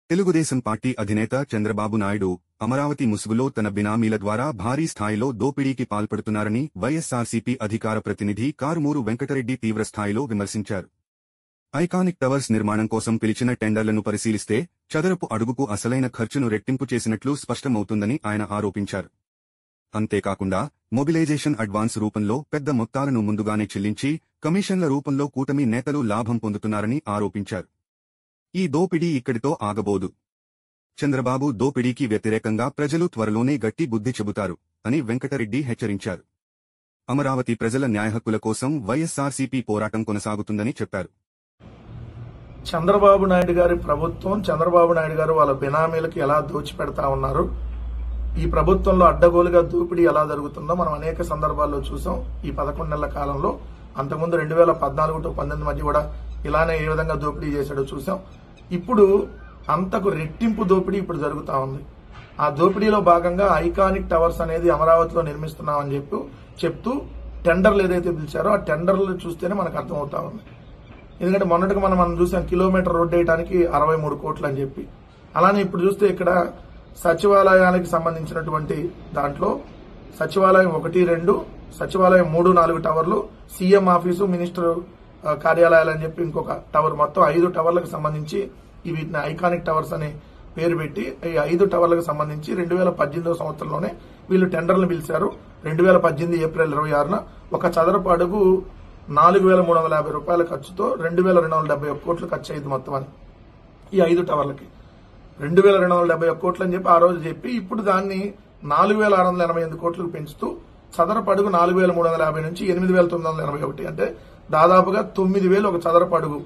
Telugu Desam party అధినేత చంద్రబాబు నాయుడు అమరావతి ముసుగులో తన బినామీల ద్వారా భారీ స్థాయిలో దోపిడీకి పాల్పడుతున్నారని వైఎస్సార్సీపీ అధికార ప్రతినిధి కారుమూరు వెంకటరెడ్డి తీవ్రస్థాయిలో విమర్శించారు. ఐకానిక్ టవర్స్ నిర్మాణం కోసం పిలిచిన టెండర్లను పరిశీలిస్తే చదరపు అడుగుకు అసలైన ఖర్చును రెట్టింపు చేసినట్లు స్పష్టమవుతుందని ఆయన ఆరోపించారు. అంతేకాకుండా మొబిలైజేషన్ అడ్వాన్స్ రూపంలో పెద్ద మొత్తాలను ముందుగానే చెల్లించి కమిషన్ల రూపంలో కూటమి నేతలు లాభం పొందుతున్నారని ఆరోపించారు. ఈ దోపిడీ ఇక్కడితో ఆగబోదు. చంద్రబాబు దోపిడీకి వ్యతిరేకంగా ప్రజలు త్వరలోనే గట్టి బుద్ధి చెబుతారు అని వెంకటరెడ్డి హెచ్చరించారు. అమరావతి ప్రజల న్యాయహక్కుల కోసం వైఎస్సార్సీపీ పోరాటం కొనసాగుతుందని చెప్పారు. చంద్రబాబు నాయుడు గారి ప్రభుత్వం, చంద్రబాబు నాయుడు గారు వాళ్ళ బినామీలకి ఎలా దోచిపెడతా ఉన్నారు, ఈ ప్రభుత్వంలో అడ్డగోలుగా దోపిడీ ఎలా జరుగుతుందో మనం అనేక సందర్భాల్లో చూసాం. ఈ 11 నెలల కాలంలో అంతకుముందు 2014 టు 2019 మధ్య కూడా ఇలానే ఏ విధంగా దోపిడీ చేశాడో చూసాం. ఇప్పుడు అంతకు రెట్టింపు దోపిడీ ఇప్పుడు జరుగుతా ఉంది. ఆ దోపిడీలో భాగంగా ఐకానిక్ టవర్స్ అనేది అమరావతిలో నిర్మిస్తున్నామని చెప్తూ టెండర్లు ఏదైతే పిలిచారో ఆ టెండర్లు చూస్తేనే మనకు అర్థమవుతా ఉంది. ఎందుకంటే మొన్నటికి మనం చూసాం కిలోమీటర్ రోడ్డు వేయడానికి 63 కోట్లు అని చెప్పి. అలానే ఇప్పుడు చూస్తే ఇక్కడ సచివాలయానికి సంబంధించినటువంటి దాంట్లో సచివాలయం 1, 2, సచివాలయం 3, 4 టవర్లు, సీఎం ఆఫీసు, మినిస్టర్ కార్యాలయాలు అని చెప్పి ఇంకొక టవర్, మొత్తం 5 టవర్లకు సంబంధించి వీటిని ఐకానిక్ టవర్స్ అని పేరు పెట్టి ఈ 5 టవర్లకు సంబంధించి 2018 సంవత్సరంలోనే వీళ్ళు టెండర్లు పిలిచారు. 2018 ఏప్రిల్ 26న ఒక చదరపు అడుగు 4,350 రూపాయల ఖర్చుతో 2,271 కోట్లు ఖర్చు అయింది మొత్తం అని ఈ 5 టవర్లకి. 2,271 కోట్లు అని చెప్పి ఆ రోజు చెప్పి ఇప్పుడు దాన్ని 4,688 కోట్లకు పెంచుతూ చదరపు అడుగు 4,350 నుంచి 8,981, అంటే దాదాపుగా 9,000 ఒక చదరపు అడుగు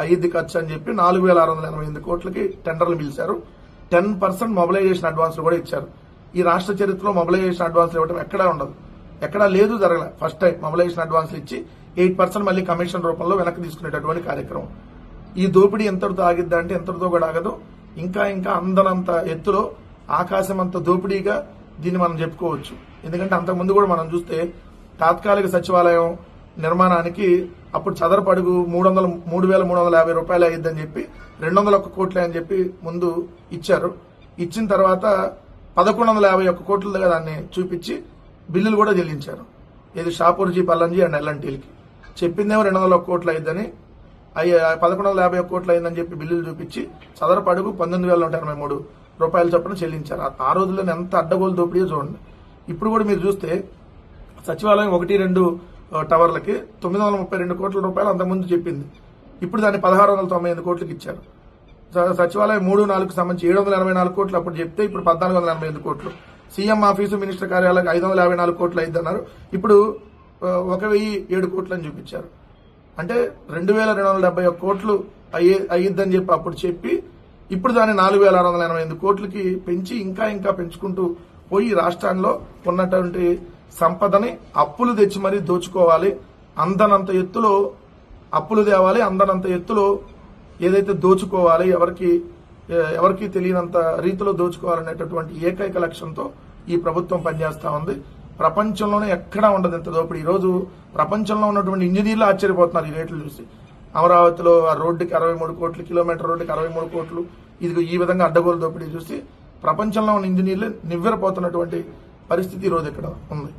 అయ్యిద్ది ఖర్చు అని చెప్పి 4,688 కోట్లకి టెండర్లు పిలిచారు. 10% మొబిలైజేషన్ అడ్వాన్స్లు కూడా ఇచ్చారు. ఈ రాష్ట్ర చరిత్రలో మొబిలైజేషన్ అడ్వాన్స్లు ఇవ్వడం ఎక్కడా ఉండదు, ఎక్కడా లేదు, జరగలే. ఫస్ట్ టైం మొబిలైజేషన్ అడ్వాన్స్లు ఇచ్చి 8% మళ్ళీ కమిషన్ రూపంలో వెనక్కి తీసుకునేటటువంటి కార్యక్రమం. ఈ దోపిడీ ఎంతటితో ఆగిద్దా అంటే ఎంతటితో కూడా ఆగదు. ఇంకా అందనంత ఎత్తులో ఆకాశమంత దోపిడీగా దీన్ని మనం చెప్పుకోవచ్చు. ఎందుకంటే అంతకుముందు కూడా మనం చూస్తే తాత్కాలిక సచివాలయం నిర్మాణానికి అప్పుడు చదరపు అడుగు 3,350 రూపాయలు అయ్యిద్దని చెప్పి 201 కోట్లే అని చెప్పి ముందు ఇచ్చారు. ఇచ్చిన తర్వాత 1,151 కోట్లుగా దాన్ని చూపించి బిల్లులు కూడా చెల్లించారు. ఇది షాపూర్జీ, పల్లంజీ అండ్ ఎల్ఎన్టీలకి చెప్పిందేమో 201 కోట్లు అయ్యిద్దని, 1,151 కోట్లు అయిందని చెప్పి బిల్లులు చూపించి చదరపు అడుగు 19,183 రూపాయల చొప్పున చెల్లించారు. ఆ రోజుల్లో ఎంత అడ్డగోలు దోపిడీ చూడండి. ఇప్పుడు కూడా మీరు చూస్తే సచివాలయం 1, 2 టవర్లకి 932 కోట్ల రూపాయలు అంతకుముందు చెప్పింది. ఇప్పుడు దాన్ని 1,698 కోట్లకి ఇచ్చారు. సచివాలయం 3, 4కు సంబంధించి 784 కోట్లు అప్పుడు చెప్తే ఇప్పుడు 1,488 కోట్లు. సీఎం ఆఫీసు, మినిస్టర్ కార్యాలయాలకు 554 కోట్లు అయిందన్నారు, ఇప్పుడు 1,007 కోట్లు అని చూపించారు. అంటే 2,271 కోట్లు అయ్యిద్దని చెప్పి అప్పుడు చెప్పి ఇప్పుడు దాన్ని 4,688 కోట్లకి పెంచి ఇంకా పెంచుకుంటూ పోయి రాష్ట్రాల్లో ఉన్నటువంటి సంపదని అప్పులు తెచ్చి మరీ దోచుకోవాలి, అందనంత ఎత్తులో అప్పులు తేవాలి, అందనంత ఎత్తులో ఏదైతే దోచుకోవాలి, ఎవరికి తెలియనంత రీతిలో దోచుకోవాలనేటటువంటి ఏకైక లక్ష్యంతో ఈ ప్రభుత్వం పనిచేస్తా ఉంది. ప్రపంచంలోనే ఎక్కడా ఉండదు ఇంత దోపిడీ. ఈ రోజు ప్రపంచంలో ఉన్నటువంటి ఇంజనీర్లు ఆశ్చర్యపోతున్నారు ఈ రేట్లు చూసి. అమరావతిలో ఆ రోడ్డుకి 63 కోట్లు, కిలోమీటర్ రోడ్డుకి 63 కోట్లు, ఇది ఈ విధంగా అడ్డగోలు దోపిడీ చూసి ప్రపంచంలో ఉన్న ఇంజనీర్లు నివ్వెరపోతున్నటువంటి పరిస్థితి ఈ రోజు ఇక్కడ ఉంది.